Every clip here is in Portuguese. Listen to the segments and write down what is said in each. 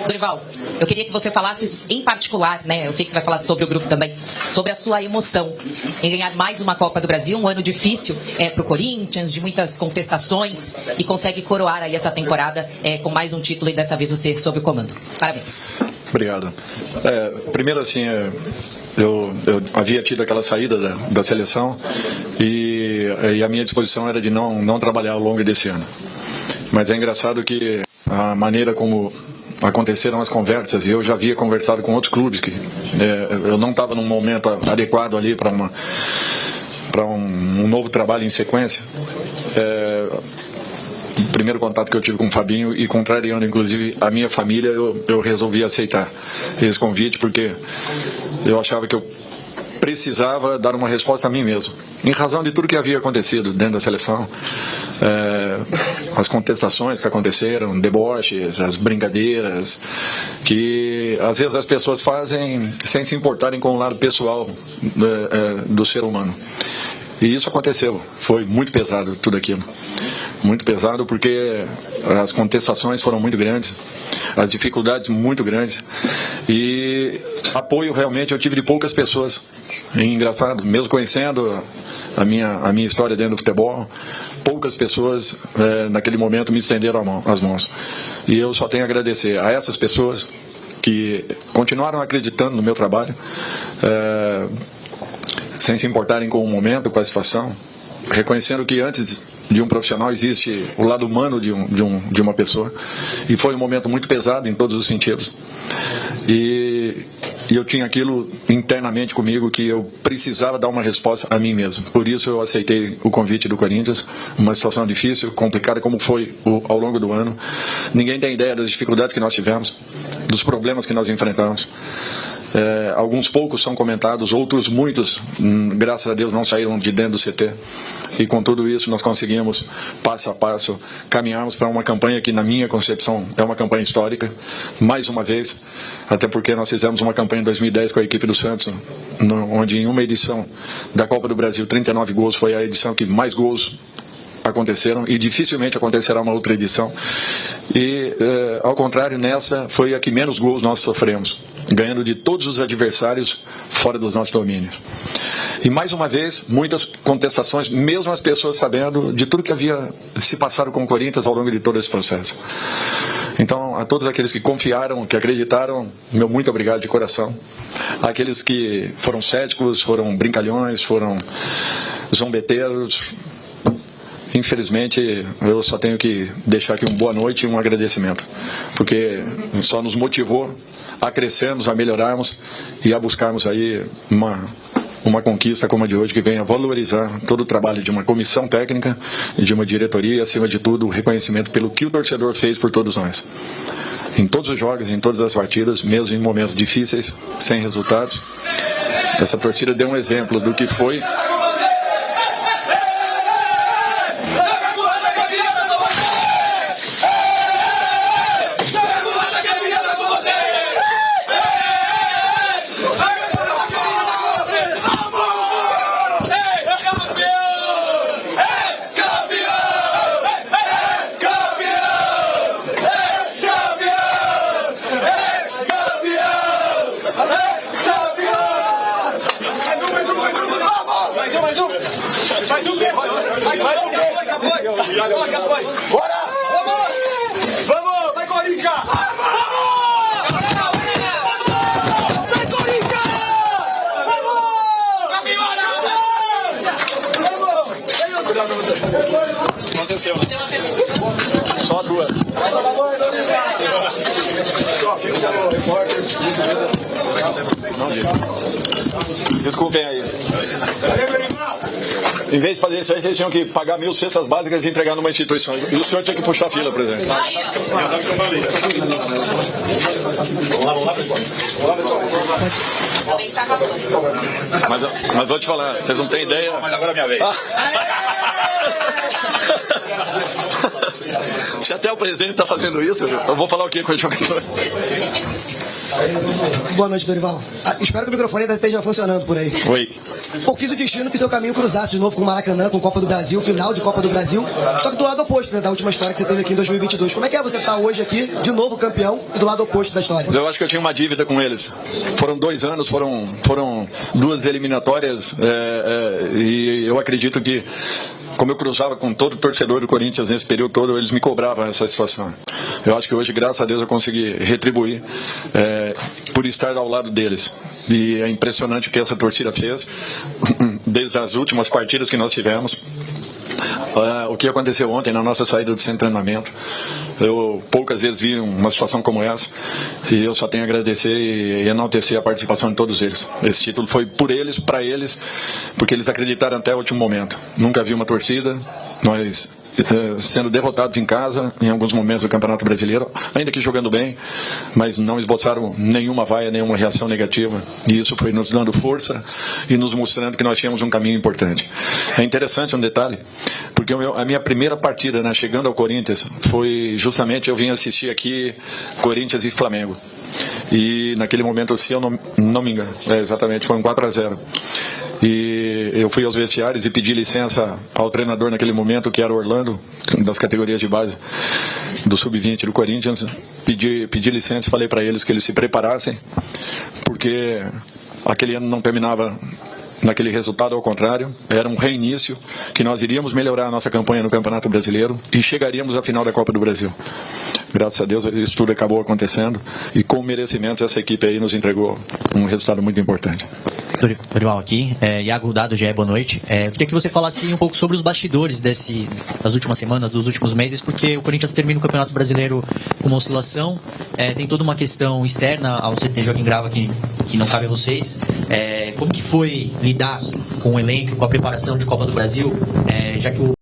Dorival, eu queria que você falasse em particular, né? Eu sei que você vai falar sobre o grupo também, sobre a sua emoção em ganhar mais uma Copa do Brasil, um ano difícil para o Corinthians, de muitas contestações, e consegue coroar aí essa temporada com mais um título e dessa vez você sob o comando. Parabéns. Obrigado. Primeiro, assim, eu havia tido aquela saída da seleção e a minha disposição era de não trabalhar ao longo desse ano. Mas é engraçado que a maneira como aconteceram as conversas, e eu já havia conversado com outros clubes, que eu não estava num momento adequado ali para um novo trabalho em sequência. O primeiro contato que eu tive com o Fabinho, e contrariando inclusive a minha família, eu resolvi aceitar esse convite, porque eu achava que eu precisava dar uma resposta a mim mesmo, em razão de tudo que havia acontecido dentro da seleção, as contestações que aconteceram, deboches, as brincadeiras, que às vezes as pessoas fazem sem se importarem com o lado pessoal do ser humano. E isso aconteceu, foi muito pesado tudo aquilo. Muito pesado porque as contestações foram muito grandes, as dificuldades muito grandes, e apoio realmente eu tive de poucas pessoas. E engraçado, mesmo conhecendo a minha história dentro do futebol, poucas pessoas naquele momento me estenderam as mãos. E eu só tenho a agradecer a essas pessoas que continuaram acreditando no meu trabalho, sem se importarem com o momento, com a situação, reconhecendo que antes de um profissional existe o lado humano de uma pessoa, e foi um momento muito pesado em todos os sentidos, e eu tinha aquilo internamente comigo, que eu precisava dar uma resposta a mim mesmo. Por isso eu aceitei o convite do Corinthians, uma situação difícil, complicada como foi ao longo do ano. Ninguém tem ideia das dificuldades que nós tivemos, dos problemas que nós enfrentamos. Alguns poucos são comentados, outros muitos, graças a Deus, não saíram de dentro do CT. E com tudo isso nós conseguimos, passo a passo, caminharmos para uma campanha que, na minha concepção, é uma campanha histórica, mais uma vez, até porque nós fizemos uma campanha em 2010 com a equipe do Santos, onde em uma edição da Copa do Brasil, 39 gols, foi a edição que mais gols aconteceram, e dificilmente acontecerá uma outra edição. E, ao contrário, nessa foi a que menos gols nós sofremos, ganhando de todos os adversários fora dos nossos domínios. E mais uma vez, muitas contestações, mesmo as pessoas sabendo de tudo que havia se passado com o Corinthians ao longo de todo esse processo. Então, a todos aqueles que confiaram, que acreditaram, meu muito obrigado de coração. Aqueles que foram céticos, foram brincalhões, foram zombeteiros, infelizmente, eu só tenho que deixar aqui uma boa noite e um agradecimento, porque só nos motivou a crescermos, a melhorarmos e a buscarmos aí uma conquista como a de hoje, que venha valorizar todo o trabalho de uma comissão técnica e de uma diretoria, e, acima de tudo, o reconhecimento pelo que o torcedor fez por todos nós. Em todos os jogos, em todas as partidas, mesmo em momentos difíceis, sem resultados, essa torcida deu um exemplo do que foi. Já foi! Bora! Vamos! Vamos! Vai, Corinthians! Vamos! Vai, Corinthians! Vamos! Campeona! Vamos! Cuidado pra você. Aconteceu. Só a tua. Desculpem aí. Em vez de fazer isso aí, vocês tinham que pagar 1000 cestas básicas e entregar numa instituição. E o senhor tinha que puxar a fila, presidente. Vamos lá, pessoal. Mas vou te falar, vocês não têm ideia. Mas agora é minha vez. Se até o presidente está fazendo isso, eu vou falar o que com o jogador? Boa noite, Dorival. Espero que o microfone ainda esteja funcionando por aí. Oi. Pô, quis o destino que seu caminho cruzasse de novo com o Maracanã, com Copa do Brasil, final de Copa do Brasil. Só que do lado oposto, né, da última história que você teve aqui em 2022. Como é que é você estar hoje aqui, de novo campeão, e do lado oposto da história? Eu acho que eu tinha uma dívida com eles. Foram 2 anos, foram 2 eliminatórias, e eu acredito que, como eu cruzava com todo torcedor do Corinthians nesse período todo, eles me cobravam essa situação. Eu acho que hoje, graças a Deus, eu consegui retribuir por estar ao lado deles. E é impressionante o que essa torcida fez, desde as últimas partidas que nós tivemos. O que aconteceu ontem na nossa saída do centro de treinamento, eu poucas vezes vi uma situação como essa, e eu só tenho a agradecer e enaltecer a participação de todos eles. Esse título foi por eles, para eles, porque eles acreditaram até o último momento. Nunca vi uma torcida, nós sendo derrotados em casa em alguns momentos do Campeonato Brasileiro, ainda que jogando bem, mas não esboçaram nenhuma vaia, nenhuma reação negativa, e isso foi nos dando força e nos mostrando que nós tínhamos um caminho importante. É interessante um detalhe, porque a minha primeira partida, né, chegando ao Corinthians, foi justamente, eu vim assistir aqui Corinthians e Flamengo, e naquele momento, se eu não me engano, exatamente, foi um 4-0. E eu fui aos vestiários e pedi licença ao treinador naquele momento, que era o Orlando, das categorias de base do Sub-20 do Corinthians. Pedi licença e falei para eles que eles se preparassem, porque aquele ano não terminava naquele resultado, ao contrário, era um reinício, que nós iríamos melhorar a nossa campanha no Campeonato Brasileiro e chegaríamos à final da Copa do Brasil. Graças a Deus isso tudo acabou acontecendo, e com merecimento essa equipe aí nos entregou um resultado muito importante. Dorival aqui, Iago Dado, GE, boa noite. Eu queria que você falasse um pouco sobre os bastidores das últimas semanas, dos últimos meses, porque o Corinthians termina o Campeonato Brasileiro com uma oscilação, tem toda uma questão externa ao CT Joaquim Grava que não cabe a vocês. Como que foi lidar com o elenco, com a preparação de Copa do Brasil, já que o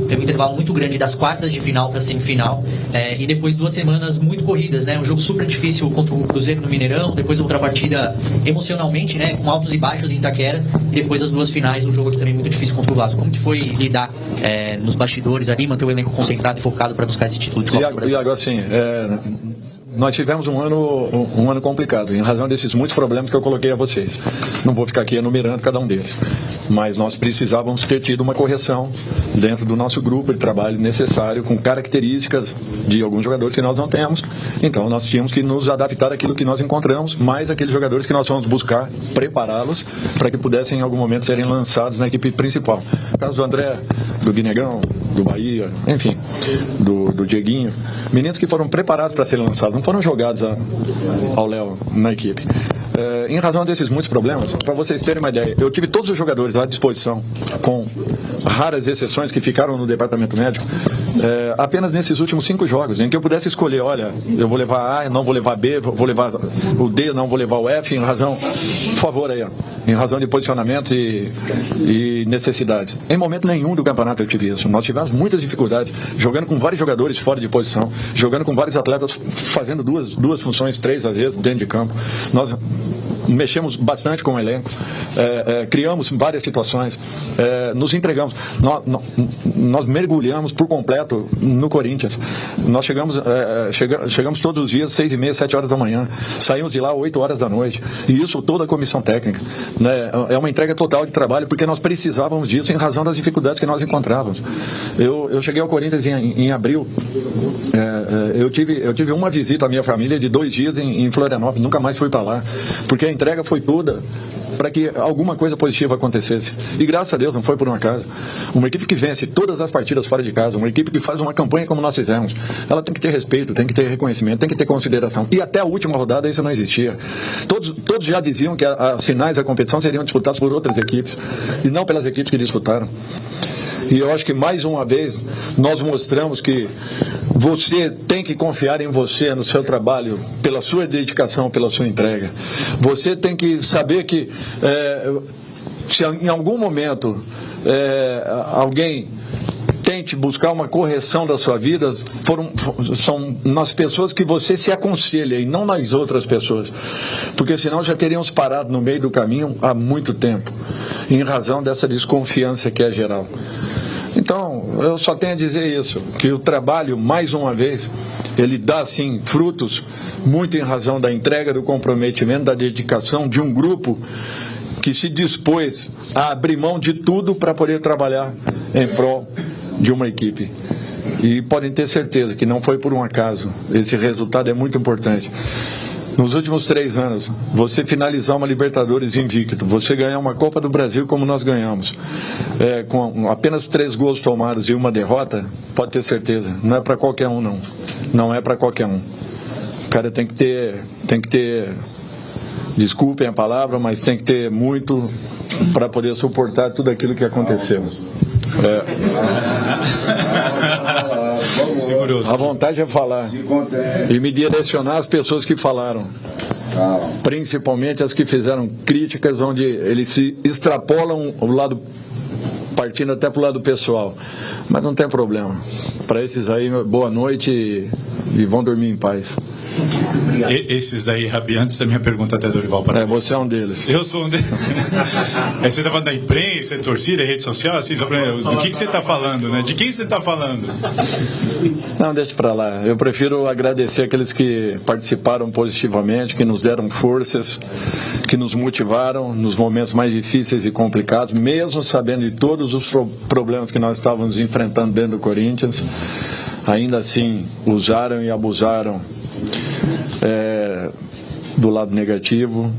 teve um intervalo muito grande das quartas de final para a semifinal, e depois 2 semanas muito corridas, né? Um jogo super difícil contra o Cruzeiro no Mineirão, depois outra partida emocionalmente, né? Com altos e baixos em Itaquera, e depois as 2 finais, um jogo aqui também muito difícil contra o Vasco. Como que foi lidar nos bastidores ali, manter o elenco concentrado e focado para buscar esse título de Copa do Brasil? Iago, assim, nós tivemos um ano complicado, em razão desses muitos problemas que eu coloquei a vocês. Não vou ficar aqui enumerando cada um deles, mas nós precisávamos ter tido uma correção dentro do nosso grupo de trabalho necessário, com características de alguns jogadores que nós não temos. Então nós tínhamos que nos adaptar àquilo que nós encontramos, mais aqueles jogadores que nós fomos buscar, prepará-los para que pudessem em algum momento serem lançados na equipe principal. No caso do André, do Guinegão, do Bahia, enfim, do Dieguinho, meninos que foram preparados para serem lançados, não foram jogados ao Léo na equipe. Em razão desses muitos problemas, para vocês terem uma ideia, eu tive todos os jogadores à disposição, com raras exceções que ficaram no departamento médico, apenas nesses últimos 5 jogos, em que eu pudesse escolher, olha, eu vou levar A, não vou levar B, vou levar o D, não vou levar o F, em razão, por favor aí, em razão de posicionamentos e necessidades. Em momento nenhum do campeonato eu tive isso. Nós tivemos muitas dificuldades, jogando com vários jogadores fora de posição, jogando com vários atletas fazendo duas funções, 3 às vezes, dentro de campo. Nós mexemos bastante com o elenco, criamos várias situações, nos entregamos, nós mergulhamos por completo no Corinthians. Nós chegamos todos os dias 6h30, 7 horas da manhã, saímos de lá 8 horas da noite, e isso toda a comissão técnica, né? É uma entrega total de trabalho, porque nós precisávamos disso em razão das dificuldades que nós encontrávamos. Eu cheguei ao Corinthians em abril, eu tive uma visita à minha família de 2 dias em Florianópolis, nunca mais fui para lá, porque entrega foi toda para que alguma coisa positiva acontecesse. E graças a Deus não foi por um acaso. Uma equipe que vence todas as partidas fora de casa, uma equipe que faz uma campanha como nós fizemos, ela tem que ter respeito, tem que ter reconhecimento, tem que ter consideração. E até a última rodada isso não existia. Todos já diziam que as finais da competição seriam disputadas por outras equipes e não pelas equipes que disputaram. E eu acho que mais uma vez nós mostramos que você tem que confiar em você, no seu trabalho, pela sua dedicação, pela sua entrega. Você tem que saber que se em algum momento alguém tente buscar uma correção da sua vida, são nas pessoas que você se aconselha e não nas outras pessoas, porque senão já teríamos parado no meio do caminho há muito tempo, em razão dessa desconfiança que é geral. Então, eu só tenho a dizer isso, que o trabalho, mais uma vez, ele dá, sim, frutos, muito em razão da entrega, do comprometimento, da dedicação de um grupo que se dispôs a abrir mão de tudo para poder trabalhar em prol de uma equipe. E podem ter certeza que não foi por um acaso. Esse resultado é muito importante. Nos últimos 3 anos, você finalizar uma Libertadores invicto, você ganhar uma Copa do Brasil como nós ganhamos, com apenas 3 gols tomados e uma derrota, pode ter certeza, não é para qualquer um, não. Não é para qualquer um. O cara tem que ter, desculpem a palavra, mas tem que ter muito para poder suportar tudo aquilo que aconteceu. A vontade é falar e me direcionar às pessoas que falaram, principalmente as que fizeram críticas onde eles se extrapolam o lado, partindo até para o lado pessoal, mas não tem problema. Para esses aí, boa noite e vão dormir em paz. Esses daí, Rabi, antes da minha pergunta até Dorival. Você é um deles. Eu sou um deles. Você está falando da imprensa, torcida, rede social, assim, do que você está falando, né? De quem você está falando? Não, deixa para lá. Eu prefiro agradecer aqueles que participaram positivamente, que nos deram forças, que nos motivaram nos momentos mais difíceis e complicados, mesmo sabendo de todos os problemas que nós estávamos enfrentando dentro do Corinthians. Ainda assim, usaram e abusaram do lado negativo,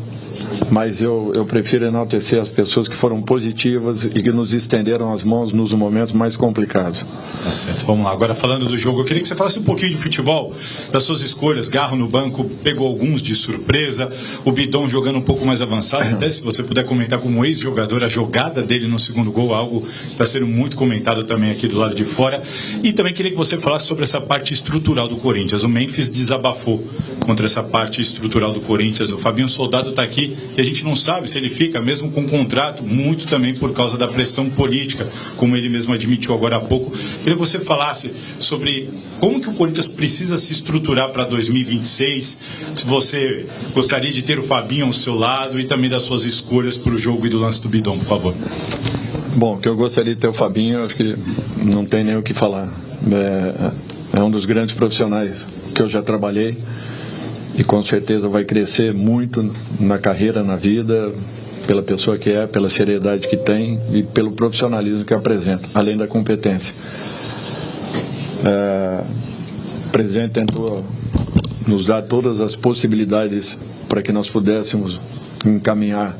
mas eu prefiro enaltecer as pessoas que foram positivas e que nos estenderam as mãos nos momentos mais complicados. Tá certo, vamos lá. Agora, falando do jogo, eu queria que você falasse um pouquinho de futebol, das suas escolhas. Garro no banco, pegou alguns de surpresa, o Bidon jogando um pouco mais avançado, até se você puder comentar como ex-jogador a jogada dele no segundo gol, algo que está sendo muito comentado também aqui do lado de fora. E também queria que você falasse sobre essa parte estrutural do Corinthians. O Memphis desabafou contra essa parte estrutural do Corinthians. O Fabinho Soldado está aqui e a gente não sabe se ele fica mesmo com contrato, muito também por causa da pressão política, como ele mesmo admitiu agora há pouco. Queria que você falasse sobre como que o Corinthians precisa se estruturar para 2026, se você gostaria de ter o Fabinho ao seu lado e também das suas escolhas para o jogo e do lance do Bidon, por favor. Bom, que eu gostaria de ter o Fabinho, acho que não tem nem o que falar. É um dos grandes profissionais que eu já trabalhei. E com certeza vai crescer muito na carreira, na vida, pela pessoa que é, pela seriedade que tem e pelo profissionalismo que apresenta, além da competência. O presidente tentou nos dar todas as possibilidades para que nós pudéssemos encaminhar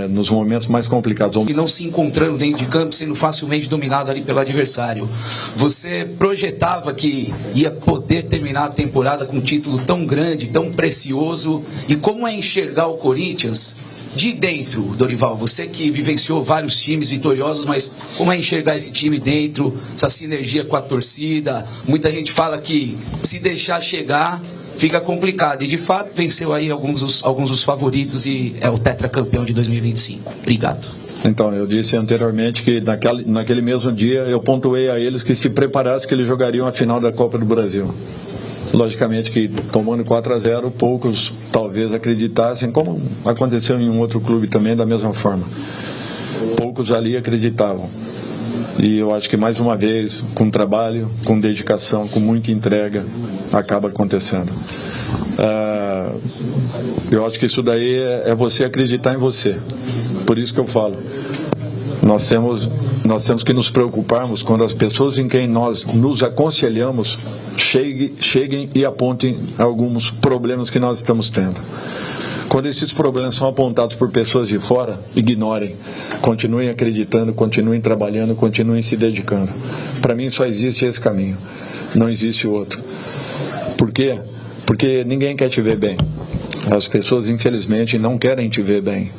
nos momentos mais complicados. E não se encontrando dentro de campo, sendo facilmente dominado ali pelo adversário. Você projetava que ia poder terminar a temporada com um título tão grande, tão precioso? E como é enxergar o Corinthians de dentro, Dorival? Você que vivenciou vários times vitoriosos, mas como é enxergar esse time dentro, essa sinergia com a torcida? Muita gente fala que se deixar chegar fica complicado, e de fato venceu aí alguns dos favoritos e é o tetracampeão de 2025. Obrigado. Então, eu disse anteriormente que naquele mesmo dia eu pontuei a eles que se preparassem que eles jogariam a final da Copa do Brasil. Logicamente que tomando 4-0, poucos talvez acreditassem, como aconteceu em um outro clube também da mesma forma. Poucos ali acreditavam. E eu acho que mais uma vez, com trabalho, com dedicação, com muita entrega, acaba acontecendo. Eu acho que isso daí é você acreditar em você. Por isso que eu falo, nós temos que nos preocuparmos quando as pessoas em quem nós nos aconselhamos cheguem e apontem alguns problemas que nós estamos tendo. Quando esses problemas são apontados por pessoas de fora, ignorem. Continuem acreditando, continuem trabalhando, continuem se dedicando. Para mim só existe esse caminho, não existe outro. Por quê? Porque ninguém quer te ver bem. As pessoas, infelizmente, não querem te ver bem.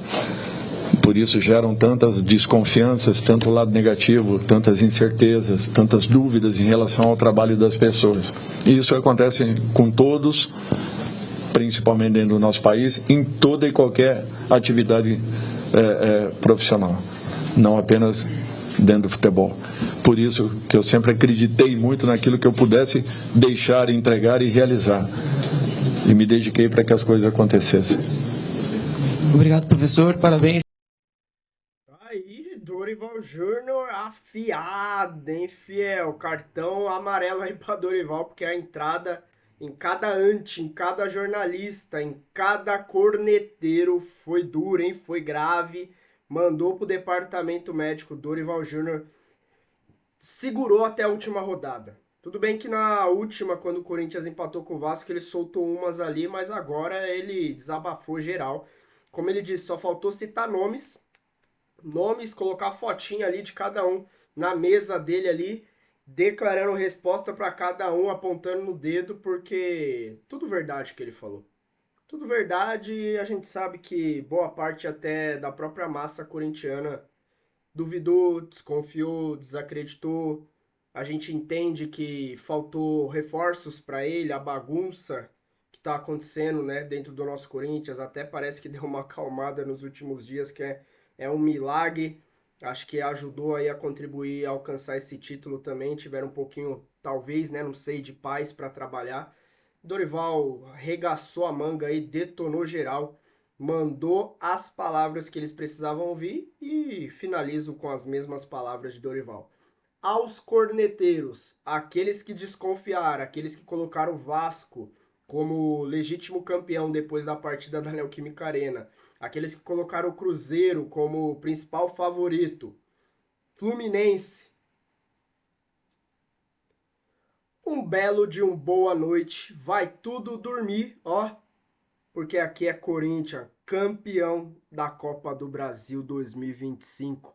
Por isso geram tantas desconfianças, tanto lado negativo, tantas incertezas, tantas dúvidas em relação ao trabalho das pessoas. E isso acontece com todos, principalmente dentro do nosso país, em toda e qualquer atividade profissional, não apenas dentro do futebol. Por isso que eu sempre acreditei muito naquilo que eu pudesse deixar, entregar e realizar. E me dediquei para que as coisas acontecessem. Obrigado, professor. Parabéns. Aí, Dorival Júnior afiado, hein, fiel? Cartão amarelo aí pra Dorival, porque a entrada em cada em cada jornalista, em cada corneteiro foi dura, hein? Foi grave. Mandou pro departamento médico. Dorival Júnior segurou até a última rodada. Tudo bem que na última, quando o Corinthians empatou com o Vasco, ele soltou umas ali, mas agora ele desabafou geral. Como ele disse, só faltou citar nomes, colocar a fotinha ali de cada um na mesa dele ali, declarando resposta para cada um, apontando no dedo, porque tudo verdade que ele falou. Tudo verdade, e a gente sabe que boa parte até da própria massa corintiana duvidou, desconfiou, desacreditou. A gente entende que faltou reforços para ele, a bagunça que está acontecendo, né, dentro do nosso Corinthians, até parece que deu uma acalmada nos últimos dias, que é um milagre. Acho que ajudou aí a contribuir a alcançar esse título também. Tiveram um pouquinho, talvez, né, não sei, de paz para trabalhar. Dorival arregaçou a manga aí, detonou geral, mandou as palavras que eles precisavam ouvir e finalizo com as mesmas palavras de Dorival. Aos corneteiros, aqueles que desconfiaram, aqueles que colocaram o Vasco como legítimo campeão depois da partida da Neoquímica Arena, aqueles que colocaram o Cruzeiro como principal favorito, Fluminense, um belo de um boa noite, vai tudo dormir, ó, porque aqui é Corinthians, campeão da Copa do Brasil 2025.